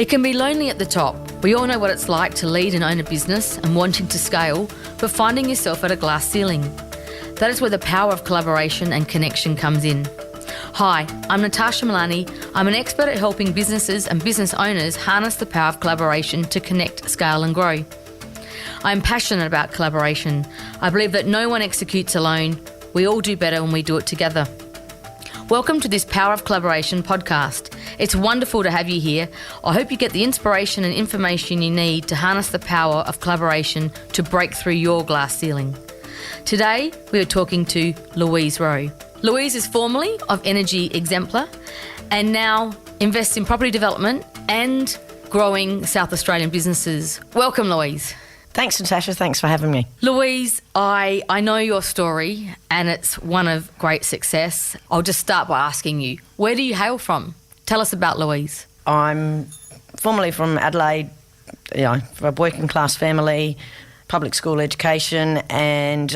It can be lonely at the top. We all know what it's like to lead and own a business and wanting to scale, but finding yourself at a glass ceiling. That is where the power of collaboration and connection comes in. Hi, I'm Natasha Milani. I'm an expert at helping businesses and business owners harness the power of collaboration to connect, scale and grow. I'm passionate about collaboration. I believe that no one executes alone. We all do better when we do it together. Welcome to this Power of Collaboration podcast. It's wonderful to have you here. I hope you get the inspiration and information you need to harness the power of collaboration to break through your glass ceiling. Today, we are talking to Louise Roe. Louise is formerly of Energy Exemplar and now invests in property development and growing South Australian businesses. Welcome, Louise. Thanks, Natasha. Thanks for having me. Louise, I know your story and it's one of great success. I'll just start by asking you, where do you hail from? Tell us about Louise. I'm formerly from Adelaide, from a working class family, public school education, and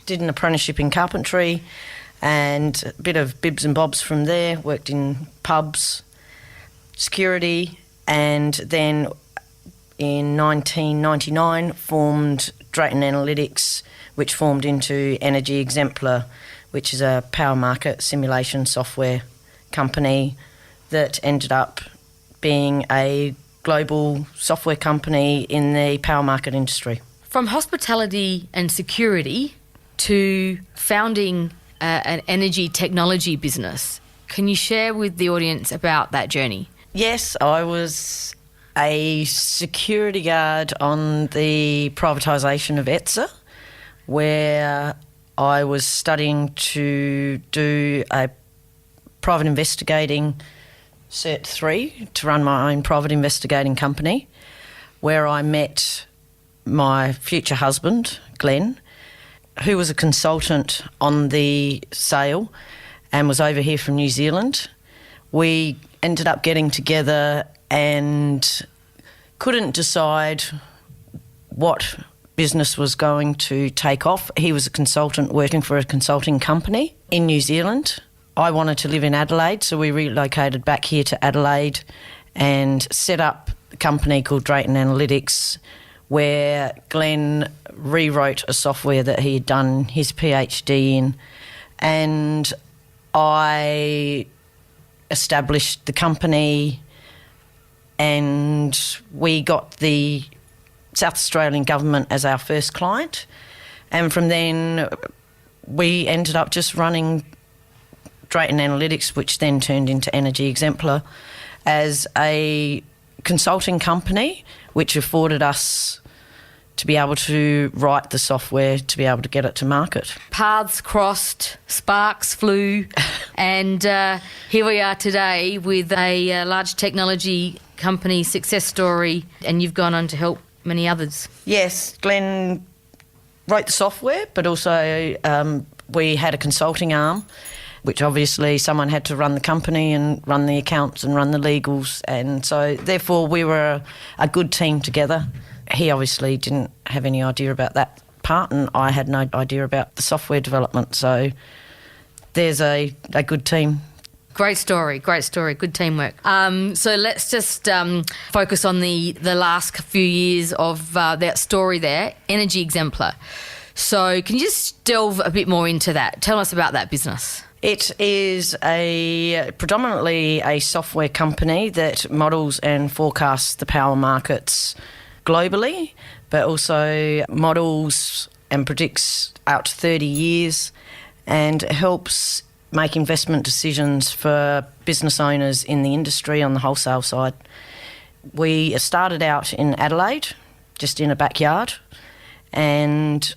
did an apprenticeship in carpentry and a bit of bibs and bobs from there, worked in pubs, security, and then in 1999 formed Drayton Analytics, which formed into Energy Exemplar, which is a power market simulation software company that ended up being a global software company in the power market industry. From hospitality and security to founding an energy technology business, can you share with the audience about that journey? Yes, I was a security guard on the privatisation of ETSA, where I was studying to do a private investigating Cert 3 to run my own private investigating company, where I met my future husband, Glenn, who was a consultant on the sale and was over here from New Zealand. We ended up getting together and couldn't decide what business was going to take off. He was a consultant working for a consulting company in New Zealand. I wanted to live in Adelaide, so we relocated back here to Adelaide and set up a company called Drayton Analytics, where Glenn rewrote a software that he had done his PhD in, and I established the company, and we got the South Australian government as our first client. And from then we ended up just running Drayton Analytics, which then turned into Energy Exemplar, as a consulting company, which afforded us to be able to write the software to be able to get it to market. Paths crossed, sparks flew, and here we are today with a large technology company success story, and you've gone on to help many others. Yes, Glenn wrote the software, but also we had a consulting arm, which obviously someone had to run the company and run the accounts and run the legals, and so therefore we were a good team together. He obviously didn't have any idea about that part, and I had no idea about the software development, so there's a good team. Great story, good teamwork. So let's just focus on the last few years of that story there, Energy Exemplar. So can you just delve a bit more into that? Tell us about that business. It is predominantly a software company that models and forecasts the power markets globally, but also models and predicts out to 30 years and helps make investment decisions for business owners in the industry on the wholesale side. We started out in Adelaide, just in a backyard, and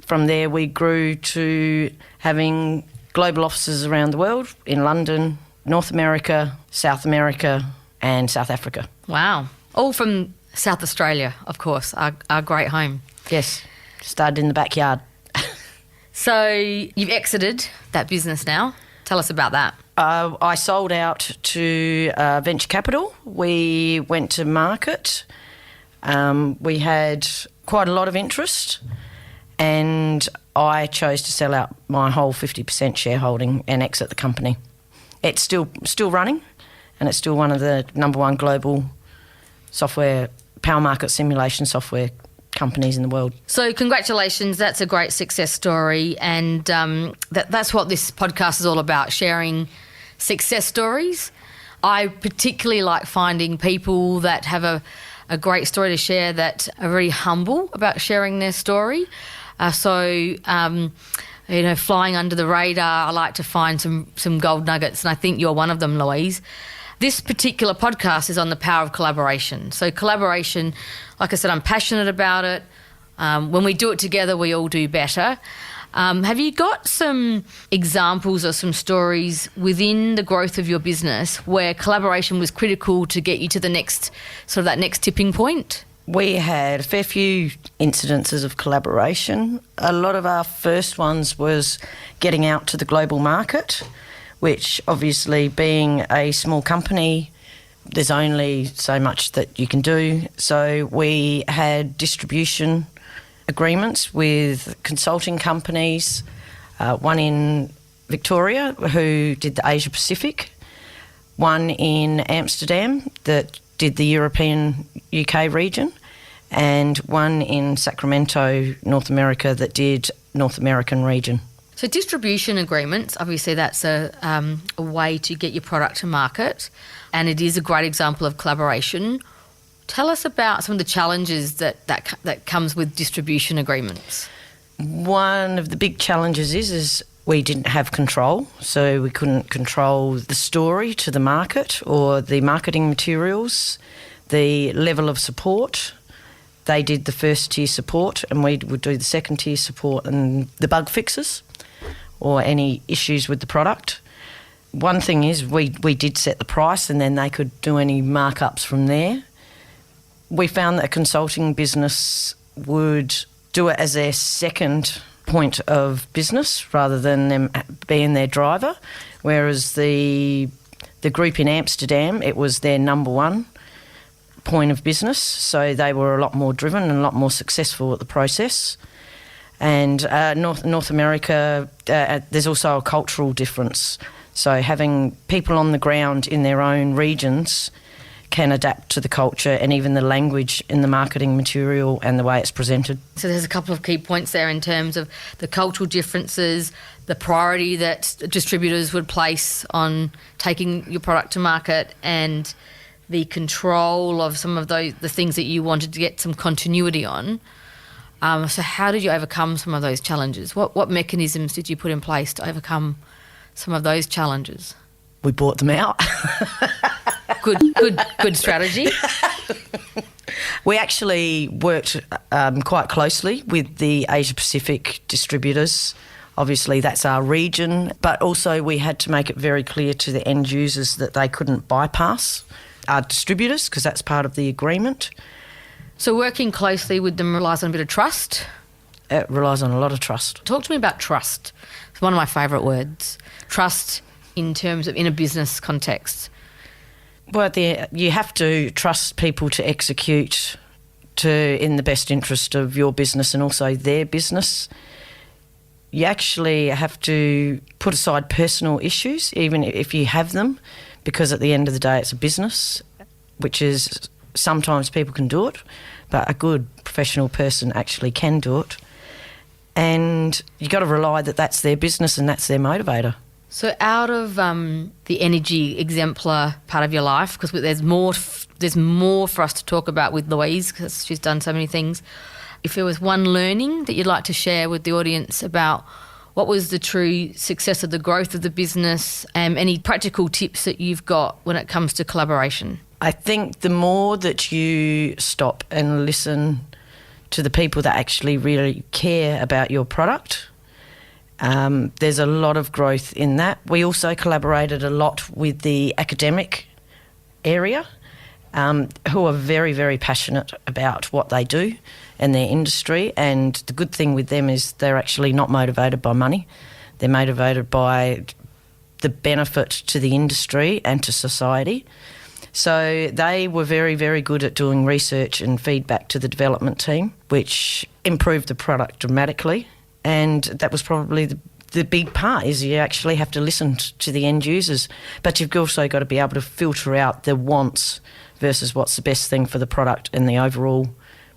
from there we grew to having global offices around the world, in London, North America, South America and South Africa. Wow. All from South Australia, of course, our great home. Yes, started in the backyard. So you've exited that business now. Tell us about that. I sold out to venture capital. We went to market. We had quite a lot of interest, and I chose to sell out my whole 50% shareholding and exit the company. It's still running, and it's still one of the number one global power market simulation software companies in the world. So congratulations, that's a great success story, and that's what this podcast is all about, sharing success stories. I particularly like finding people that have a great story to share, that are very humble about sharing their story. Flying under the radar, I like to find some gold nuggets, and I think you're one of them, Louise. This particular podcast is on the power of collaboration. So collaboration, like I said, I'm passionate about it. When we do it together, we all do better. Have you got some examples or some stories within the growth of your business where collaboration was critical to get you to the next, sort of that next tipping point? We had a fair few incidences of collaboration. A lot of our first ones was getting out to the global market, which obviously, being a small company, there's only so much that you can do. So we had distribution agreements with consulting companies, one in Victoria who did the Asia Pacific, one in Amsterdam that did the European UK region, and one in Sacramento, North America, that did North American region. So distribution agreements, obviously that's a way to get your product to market, and it is a great example of collaboration. Tell us about some of the challenges that comes with distribution agreements. One of the big challenges is we didn't have control, so we couldn't control the story to the market or the marketing materials, the level of support. They did the first tier support and we would do the second tier support and the bug fixes or any issues with the product. One thing is we did set the price and then they could do any markups from there. We found that a consulting business would do it as their second point of business rather than them being their driver, whereas the group in Amsterdam, it was their number one point of business, so they were a lot more driven and a lot more successful at the process. And North America, there's also a cultural difference. So having people on the ground in their own regions can adapt to the culture and even the language in the marketing material and the way it's presented. So there's a couple of key points there in terms of the cultural differences, the priority that distributors would place on taking your product to market, and the control of some of the things that you wanted to get some continuity on. So how did you overcome some of those challenges? What mechanisms did you put in place to overcome some of those challenges? We bought them out. Good strategy. We actually worked quite closely with the Asia Pacific distributors. Obviously, that's our region, but also we had to make it very clear to the end users that they couldn't bypass our distributors because that's part of the agreement. So working closely with them relies on a bit of trust? It relies on a lot of trust. Talk to me about trust. It's one of my favourite words. Trust in terms of in a business context. Well, you have to trust people to execute in the best interest of your business and also their business. You actually have to put aside personal issues, even if you have them, because at the end of the day it's a business, which is sometimes people can do it, but a good professional person actually can do it. And you've got to rely that that's their business and that's their motivator. So out of the Energy Exemplar part of your life, because there's more for us to talk about with Louise because she's done so many things, if there was one learning that you'd like to share with the audience about what was the true success of the growth of the business, any practical tips that you've got when it comes to collaboration? I think the more that you stop and listen to the people that actually really care about your product, there's a lot of growth in that. We also collaborated a lot with the academic area, who are very, very passionate about what they do and their industry. And the good thing with them is they're actually not motivated by money. They're motivated by the benefit to the industry and to society. So they were very, very good at doing research and feedback to the development team, which improved the product dramatically. And that was probably the big part, is you actually have to listen to the end users. But you've also got to be able to filter out the wants versus what's the best thing for the product and the overall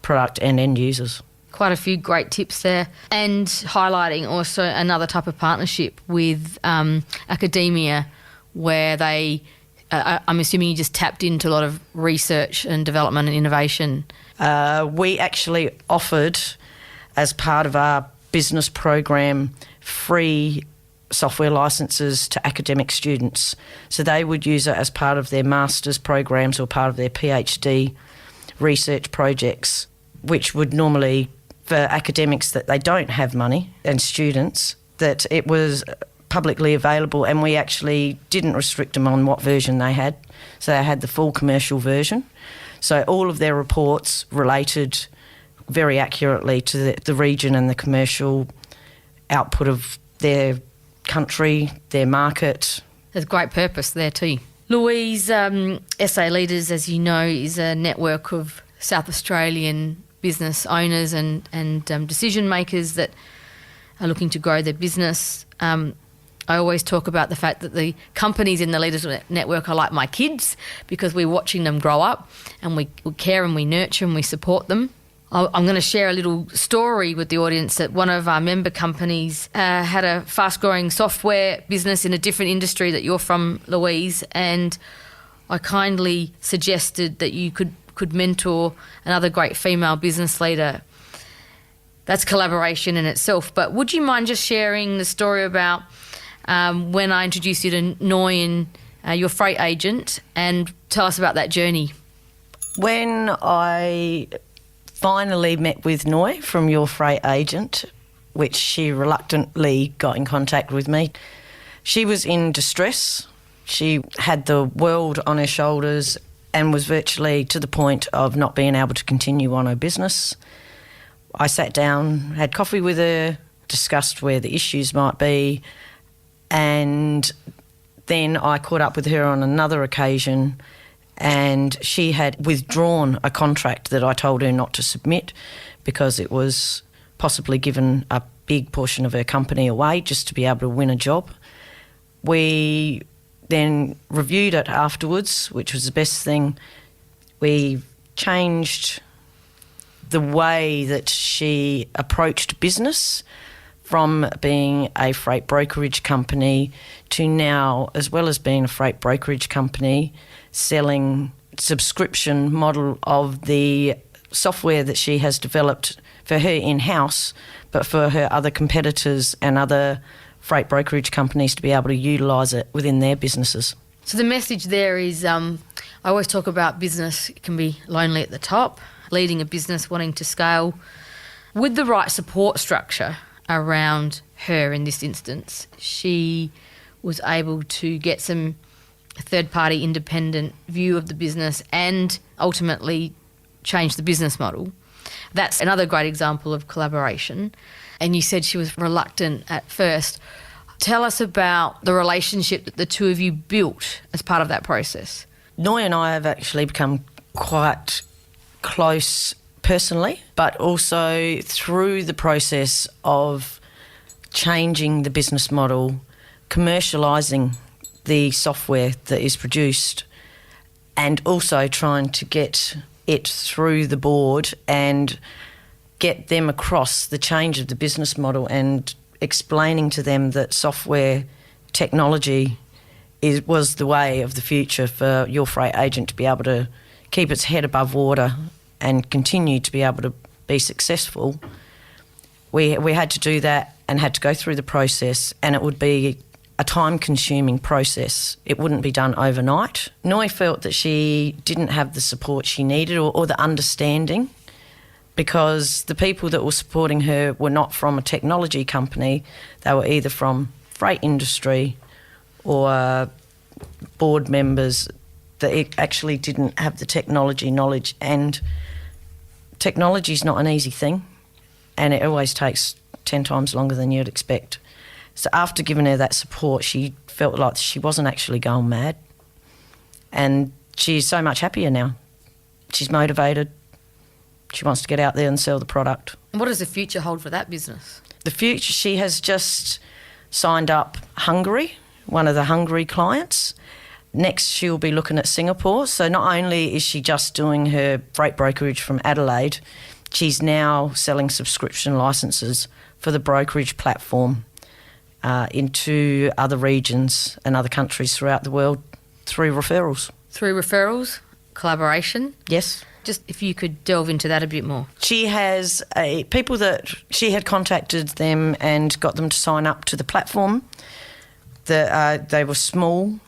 product and end users. Quite a few great tips there. And highlighting also another type of partnership with academia where they, I'm assuming you just tapped into a lot of research and development and innovation. We actually offered, as part of our business program, free software licenses to academic students. So they would use it as part of their master's programs or part of their PhD research projects, which would normally, for academics that they don't have money and students, that it was publicly available, and we actually didn't restrict them on what version they had. So they had the full commercial version. So all of their reports related very accurately to the region and the commercial output of their country, their market. There's great purpose there too. Louise, SA Leaders, as you know, is a network of South Australian business owners and decision makers that are looking to grow their business. I always talk about the fact that the companies in the Leaders Network are like my kids because we're watching them grow up and we care and we nurture and we support them. I'm going to share a little story with the audience that one of our member companies had a fast-growing software business in a different industry that you're from, Louise, and I kindly suggested that you could mentor another great female business leader. That's collaboration in itself. But would you mind just sharing the story about when I introduced you to Nguyen, your freight agent, and tell us about that journey? When I finally met with Noi from Your Freight Agent, which she reluctantly got in contact with me, she was in distress. She had the world on her shoulders and was virtually to the point of not being able to continue on her business. I sat down, had coffee with her, discussed where the issues might be, and then I caught up with her on another occasion, and she had withdrawn a contract that I told her not to submit because it was possibly given a big portion of her company away just to be able to win a job. We then reviewed it afterwards, which was the best thing. We changed the way that she approached business from being a freight brokerage company to now, as well as being a freight brokerage company, selling subscription model of the software that she has developed for her in-house, but for her other competitors and other freight brokerage companies to be able to utilise it within their businesses. So the message there is, I always talk about business can be lonely at the top, leading a business, wanting to scale. With the right support structure around her in this instance, she was able to get some third-party independent view of the business and ultimately change the business model. That's another great example of collaboration. And you said she was reluctant at first. Tell us about the relationship that the two of you built as part of that process. Noi and I have actually become quite close personally, but also through the process of changing the business model, commercialising the software that is produced, and also trying to get it through the board and get them across the change of the business model and explaining to them that software technology was the way of the future for Your Freight Agent to be able to keep its head above water and continue to be able to be successful. We had to do that and had to go through the process, and it would be a time-consuming process. It wouldn't be done overnight. Noi felt that she didn't have the support she needed or the understanding, because the people that were supporting her were not from a technology company. They were either from freight industry or board members that actually didn't have the technology knowledge. And technology is not an easy thing, and it always takes 10 times longer than you'd expect. So after giving her that support, she felt like she wasn't actually going mad. And she's so much happier now. She's motivated. She wants to get out there and sell the product. And what does the future hold for that business? The future, she has just signed up Hungary, one of the Hungary clients, next she'll be looking at Singapore. So not only is she just doing her freight brokerage from Adelaide, she's now selling subscription licenses for the brokerage platform into other regions and other countries throughout the world through referrals. Through referrals, collaboration? Yes. Just if you could delve into that a bit more. She has people that she had contacted them and got them to sign up to the platform. They were small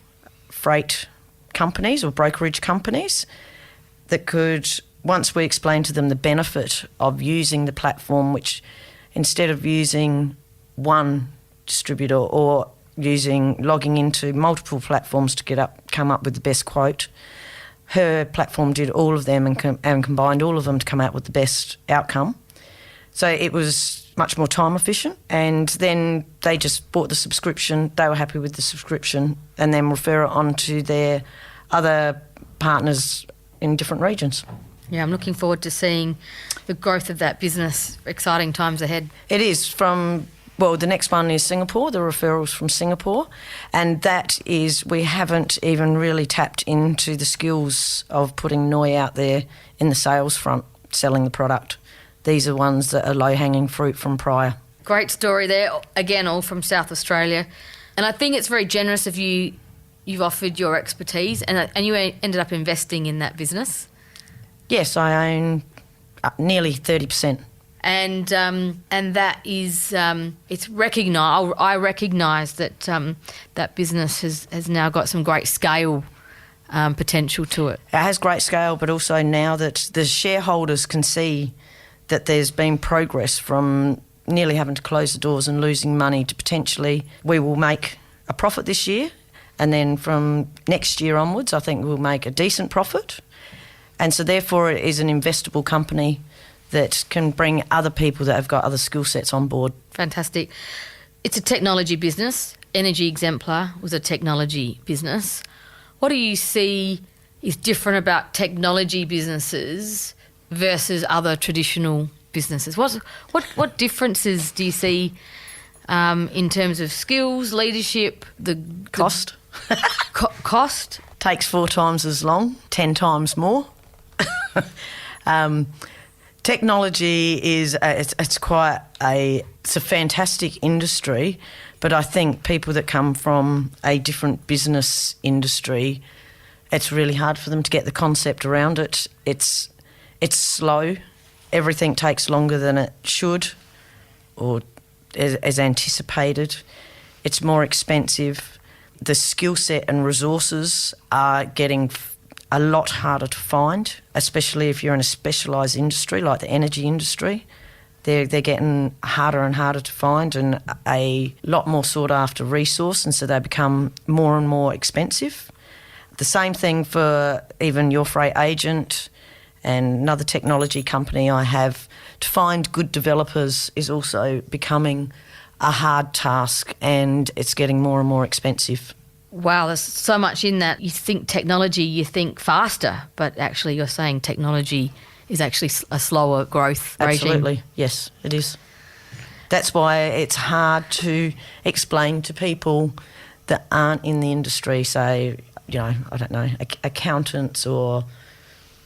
freight companies or brokerage companies that could, once we explained to them the benefit of using the platform, which instead of using one distributor or logging into multiple platforms to come up with the best quote, her platform did all of them and combined all of them to come out with the best outcome. So it was much more time efficient, and then they just bought the subscription. They were happy with the subscription and then refer it on to their other partners in different regions. Yeah, I'm looking forward to seeing the growth of that business. Exciting times ahead. It is the next one is Singapore, the referrals from Singapore, and that is, we haven't even really tapped into the skills of putting Noi out there in the sales front, selling the product. These are ones that are low-hanging fruit from prior. Great story there. Again, all from South Australia. And I think it's very generous of you. You've offered your expertise and you ended up investing in that business. Yes, I own nearly 30%. And that is, it's recognised. I recognise that that business has now got some great scale potential to it. It has great scale, but also now that the shareholders can see that there's been progress from nearly having to close the doors and losing money to potentially we will make a profit this year, and then from next year onwards I think we'll make a decent profit. And so therefore it is an investable company that can bring other people that have got other skill sets on board. Fantastic. It's a technology business. Energy Exemplar was a technology business. What do you see is different about technology businesses versus other traditional businesses? What differences do you see in terms of skills, leadership, the cost? Cost? Takes 4 times as long, 10 times more. Technology is it's a fantastic industry, but I think people that come from a different business industry, it's really hard for them to get the concept around it. It's slow. Everything takes longer than it should or as anticipated. It's more expensive. The skill set and resources are getting a lot harder to find, especially if you're in a specialised industry like the energy industry. They're getting harder and harder to find and a lot more sought after resource, and so they become more and more expensive. The same thing for even your freight agent and another technology company I have. To find good developers is also becoming a hard task, and it's getting more and more expensive. Wow, there's so much in that. You think technology, you think faster, but actually you're saying technology is actually a slower growth regime. Absolutely, yes, it is. That's why it's hard to explain to people that aren't in the industry, say, I don't know, accountants or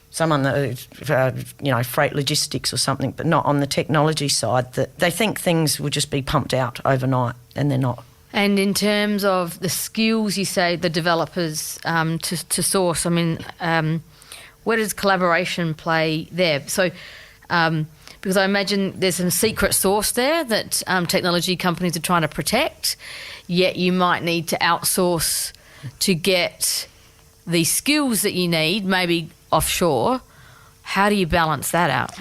someone that, freight logistics or something, but not on the technology side, that they think things will just be pumped out overnight, and they're not. And in terms of the skills, you say the developers to source, where does collaboration play there? So, because I imagine there's some secret sauce there that technology companies are trying to protect, yet you might need to outsource to get the skills that you need, maybe offshore. How do you balance that out?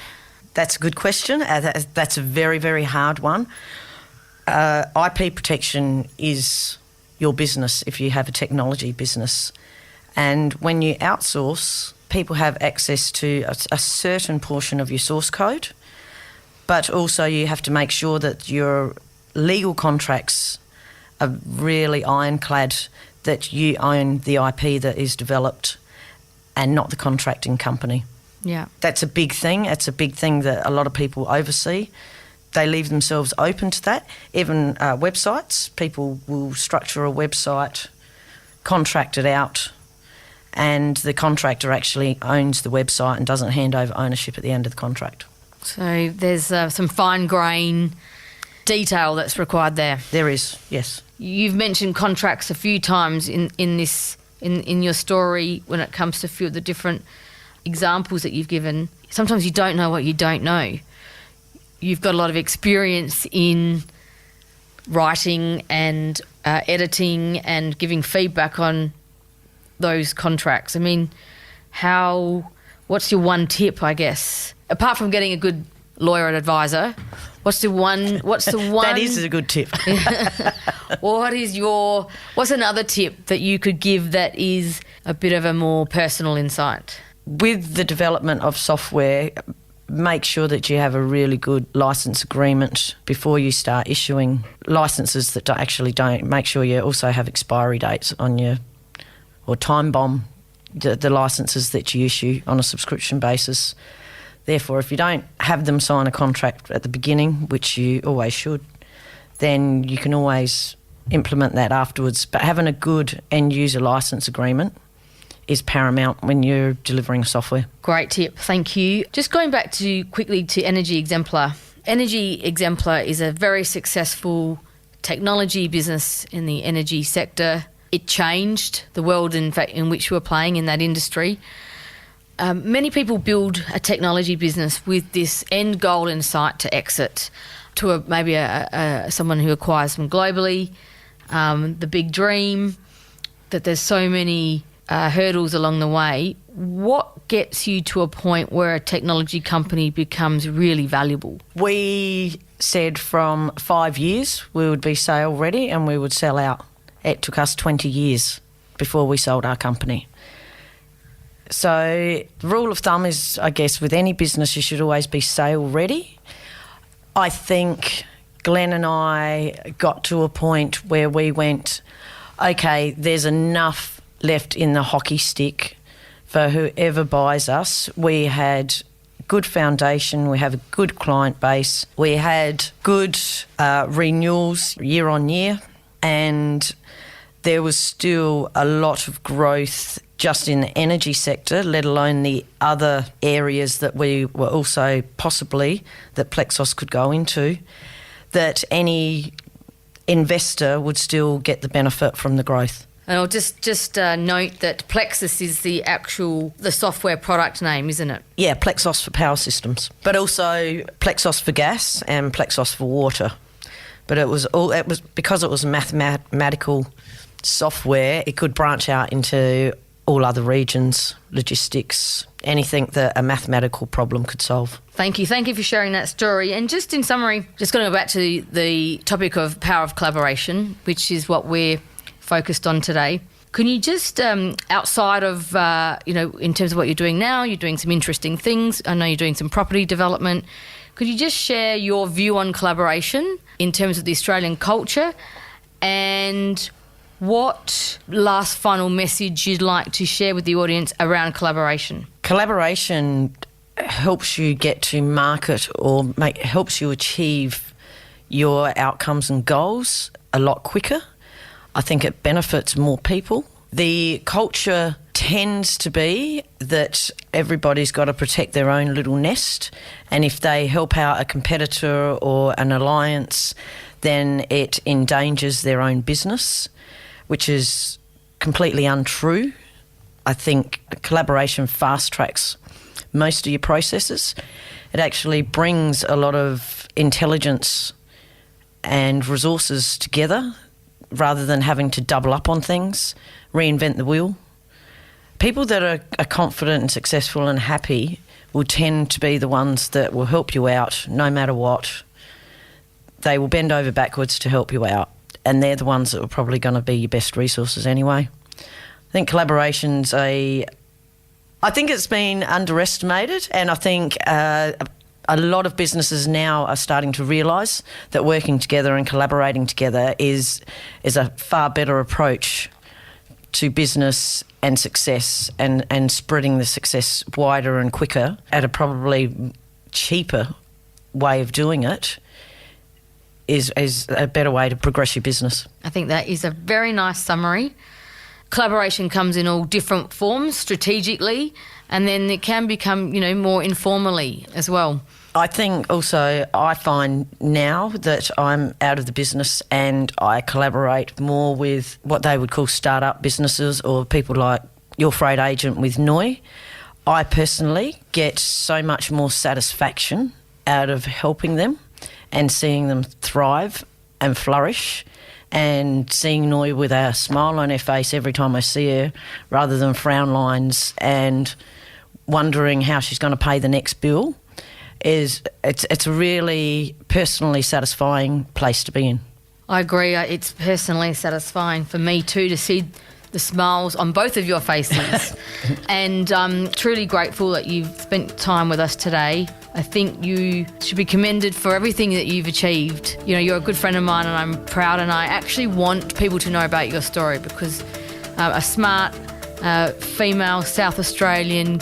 That's a good question. That's a very, very hard one. IP protection is your business if you have a technology business. And when you outsource, people have access to a certain portion of your source code, but also you have to make sure that your legal contracts are really ironclad, that you own the IP that is developed and not the contracting company. Yeah. That's a big thing. It's a big thing that a lot of people oversee. They leave themselves open to that. Even websites, people will structure a website contracted out, and the contractor actually owns the website and doesn't hand over ownership at the end of the contract. So there's some fine grain detail that's required there. There is, yes. You've mentioned contracts a few times in your story when it comes to a few of the different examples that you've given. Sometimes you don't know what you don't know. You've got a lot of experience in writing and editing and giving feedback on those contracts. I mean, what's your one tip, I guess? Apart from getting a good lawyer and advisor, what's the one That is a good tip. What's another tip that you could give that is a bit of a more personal insight? With the development of software, make sure that you have a really good license agreement before you start issuing licenses that don't. Make sure you also have expiry dates on or time bomb the licenses that you issue on a subscription basis. Therefore, if you don't have them sign a contract at the beginning, which you always should, then you can always implement that afterwards. But having a good end-user license agreement is paramount when you're delivering software. Great tip, thank you. Just going back quickly to Energy Exemplar. Energy Exemplar is a very successful technology business in the energy sector. It changed the world, in fact, in which we're playing in that industry. Many people build a technology business with this end goal in sight to exit to maybe someone who acquires them globally, the big dream, that there's so many hurdles along the way. What gets you to a point where a technology company becomes really valuable? We said from 5 years we would be sale ready and we would sell out. It took us 20 years before we sold our company. So the rule of thumb is, I guess, with any business, you should always be sale ready. I think Glenn and I got to a point where we went, okay, there's enough left in the hockey stick for whoever buys us. We had good foundation, we have a good client base, we had good renewals year on year, and there was still a lot of growth just in the energy sector, let alone the other areas that we were also possibly that Plexos could go into, that any investor would still get the benefit from the growth. And I'll just note that Plexus is the software product name, isn't it? Yeah, Plexos for power systems, but also Plexos for gas and Plexos for water. But it was because it was mathematical software, it could branch out into all other regions, logistics, anything that a mathematical problem could solve. Thank you for sharing that story. And just in summary, just going to go back to the topic of power of collaboration, which is what we're focused on today. Can you just, outside of, in terms of what you're doing now, you're doing some interesting things. I know you're doing some property development. Could you just share your view on collaboration in terms of the Australian culture, and what last final message you'd like to share with the audience around collaboration? Collaboration helps you get to market or helps you achieve your outcomes and goals a lot quicker. I think it benefits more people. The culture tends to be that everybody's got to protect their own little nest, and if they help out a competitor or an alliance, then it endangers their own business, which is completely untrue. I think collaboration fast-tracks most of your processes. It actually brings a lot of intelligence and resources together rather than having to double up on things, reinvent the wheel. People that are confident and successful and happy will tend to be the ones that will help you out no matter what. They will bend over backwards to help you out, and they're the ones that are probably going to be your best resources anyway. I think collaboration's I think it's been underestimated, and I think a lot of businesses now are starting to realise that working together and collaborating together is a far better approach to business and success, and spreading the success wider and quicker at a probably cheaper way of doing it is a better way to progress your business. I think that is a very nice summary. collaboration comes in all different forms strategically, and then it can become, more informally as well. I think also I find now that I'm out of the business and I collaborate more with what they would call start-up businesses or people like your freight agent with Noi. I personally get so much more satisfaction out of helping them and seeing them thrive and flourish, and seeing Noi with a smile on her face every time I see her rather than frown lines and wondering how she's going to pay the next bill. It's a really personally satisfying place to be in. I agree. It's personally satisfying for me too to see the smiles on both of your faces. And I'm truly grateful that you've spent time with us today. I think you should be commended for everything that you've achieved. You're a good friend of mine and I'm proud, and I actually want people to know about your story because a smart female South Australian,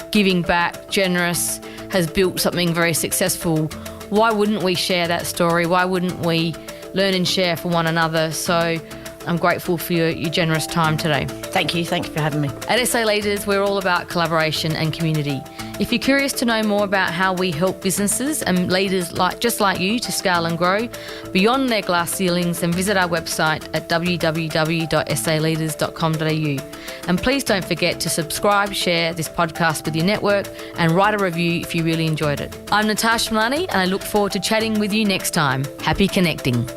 giving back, generous, has built something very successful. Why wouldn't we share that story? Why wouldn't we learn and share for one another? So I'm grateful for your generous time today. Thank you for having me. At SA Leaders, we're all about collaboration and community. If you're curious to know more about how we help businesses and leaders just like you to scale and grow beyond their glass ceilings, then visit our website at www.saleaders.com.au. And please don't forget to subscribe, share this podcast with your network, and write a review if you really enjoyed it. I'm Natasha Milani, and I look forward to chatting with you next time. Happy connecting.